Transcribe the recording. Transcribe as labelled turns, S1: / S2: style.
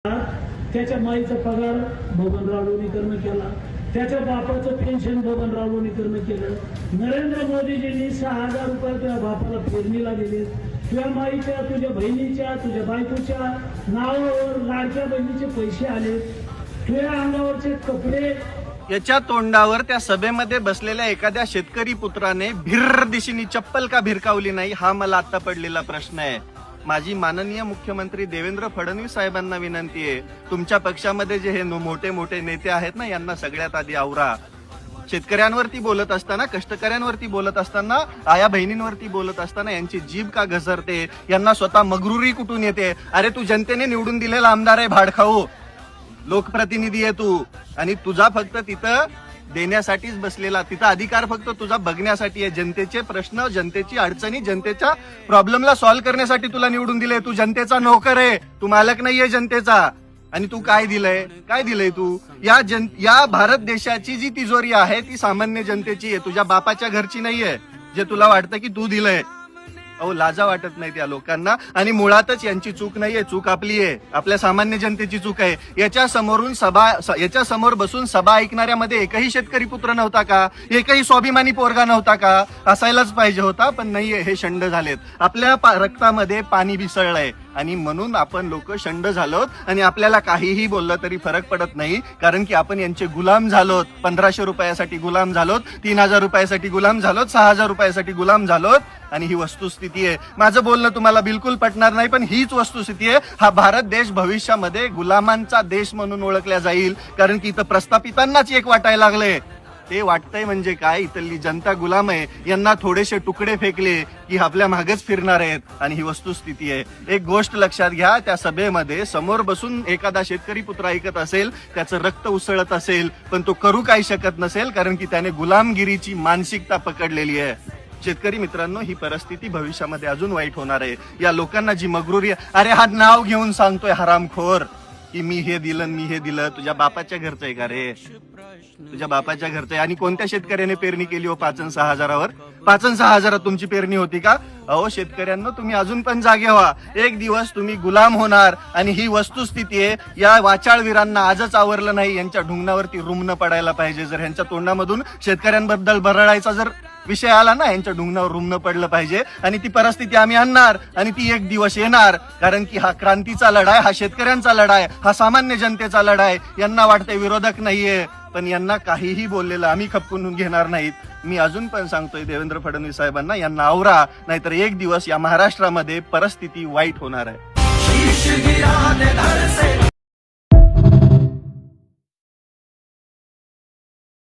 S1: त्याच्या माईचा पगार बबनराव लोणीकरनं केला, त्याच्या बापाचं पेन्शन बबनराव लोणीकरनं केलं. नरेंद्र मोदीजींनी 6,000 रुपये तुझ्या बापाला पेरणीला दिले. तुझ्या माईच्या, तुझ्या बहिणीच्या, तुझ्या बायकोच्या नावावर लाडक्या बहिणीचे पैसे आले. तुझ्या अंगावरचे कपडे.
S2: याच्या तोंडावर त्या सभेमध्ये बसलेल्या एखाद्या शेतकरी पुत्राने भिर्र दिशेने चप्पल का भिरकावली नाही, हा मला आता पडलेला प्रश्न आहे. माझी माननीय मुख्यमंत्री देवेंद्र फडणवीस साहेबांना विनंती आहे, तुमच्या पक्षामध्ये जे हे मोठे मोठे नेते आहेत ना, यांना सगळ्यात आधी आवरा. शेतकऱ्यांवरती बोलत असताना, कष्टकऱ्यांवरती बोलत असताना, आया बहिणींवरती बोलत असताना यांची जीभ का घसरते, यांना स्वतः मगरुरी कुठून येते. अरे तू जनतेने निवडून दिलेला आमदार आहे, भाडखाऊ लोकप्रतिनिधी आहे तू, आणि तुझा फक्त तिथं देण्यासाठीच बसलेला, तिथं अधिकार फक्त तुझा बघण्यासाठी आहे. जनतेचे प्रश्न, जनतेची अडचणी, जनतेच्या प्रॉब्लेमला सॉल्व्ह करण्यासाठी तुला निवडून दिले. तू जनतेचा नोकर आहे, तू मालक नाहीये जनतेचा. आणि तू काय दिलंय तू या भारत देशाची जी तिजोरी आहे ती सामान्य जनतेची आहे, तुझ्या बापाच्या घरची नाहीये जे तुला वाटतं की तू दिलंय. अहो लाजा वाटत नाही त्या लोकांना. आणि मुळातच यांची चूक नाहीये, चूक आपली आहे, आपल्या सामान्य जनतेची चूक आहे. याच्या समोर बसून सभा ऐकणाऱ्यामध्ये एकही शेतकरी पुत्र नव्हता का, एकही स्वाभिमानी पोरगा नव्हता का? असायलाच पाहिजे होता, पण नाहीये. हे शंड झालेत, आपल्या रक्तामध्ये पाणी मिसळलंय, आणि म्हणून आपण लोक शंड झालोत. आणि आपल्याला काहीही बोललं तरी फरक पडत नाही, कारण की आपण यांचे गुलाम झालोत. 1,500 रुपयासाठी गुलाम झालोत, 3,000 रुपयासाठी गुलाम झालोत, 6,000 रुपयासाठी गुलाम झालोत. आणि ही वस्तुस्थिती आहे. माझं बोलणं तुम्हाला बिलकुल पटणार नाही, पण हीच वस्तुस्थिती आहे. हा भारत देश भविष्यामध्ये गुलामांचा देश म्हणून ओळखला जाईल, कारण की इथं प्रस्थापितांनाच एक वाटायला लागले. ते वाटतंय म्हणजे काय, इथली जनता गुलाम आहे. यांना थोडेसे तुकडे फेकले की आपल्या मागच फिरणार आहेत, आणि ही वस्तुस्थिती आहे. एक गोष्ट लक्षात घ्या, त्या सभेमध्ये समोर बसून एखादा शेतकरी पुत्र ऐकत असेल, त्याचं रक्त उसळत असेल, पण तो करू काही शकत नसेल, कारण की त्याने गुलामगिरीची मानसिकता पकडलेली आहे. शेतकरी मित्रांनो, ही परिस्थिती भविष्यामध्ये अजून वाईट होणार आहे. या लोकांना जी मगरुरी, अरे हा नाव घेऊन सांगतोय हरामखोर की मी हे दिलं, तुझ्या बापाच्या घरचं आहे का रे? तुझ्या बापाच्या घरचं आहे. आणि कोणत्या शेतकऱ्याने पेरणी केली हो 5 आणि 6 हजारावर? 5 आणि 6 हजारात तुमची पेरणी होती का? अहो शेतकऱ्यांना, तुम्ही अजून पण जागे व्हा. एक दिवस तुम्ही गुलाम होणार, आणि ही वस्तुस्थिती आहे. या वाचाळवीरांना आजच आवरलं नाही, यांच्या ढुंगणावरती रुमणं पडायला पाहिजे. जर यांच्या तोंडामधून शेतकऱ्यांबद्दल बरळायचा जर विषय आला ना, यांच्या ढुंगणावर रुमणं पडलं पाहिजे. आणि ती परिस्थिती आम्ही आणणार, आणि ती एक दिवस येणार, कारण की हा क्रांतीचा लढाई, हा शेतकऱ्यांचा लढाई, हा सामान्य जनतेचा लढाई. यांना वाटतंय विरोधक नाहीये, पण यांना काहीही बोललेलं आम्ही खपकून घेणार नाहीत. मी अजून पण सांगतोय देवेंद्र फडणवीस साहेबांना, यांना आवरा, नाहीतर एक दिवस या महाराष्ट्रामध्ये परिस्थिती वाईट होणार आहे.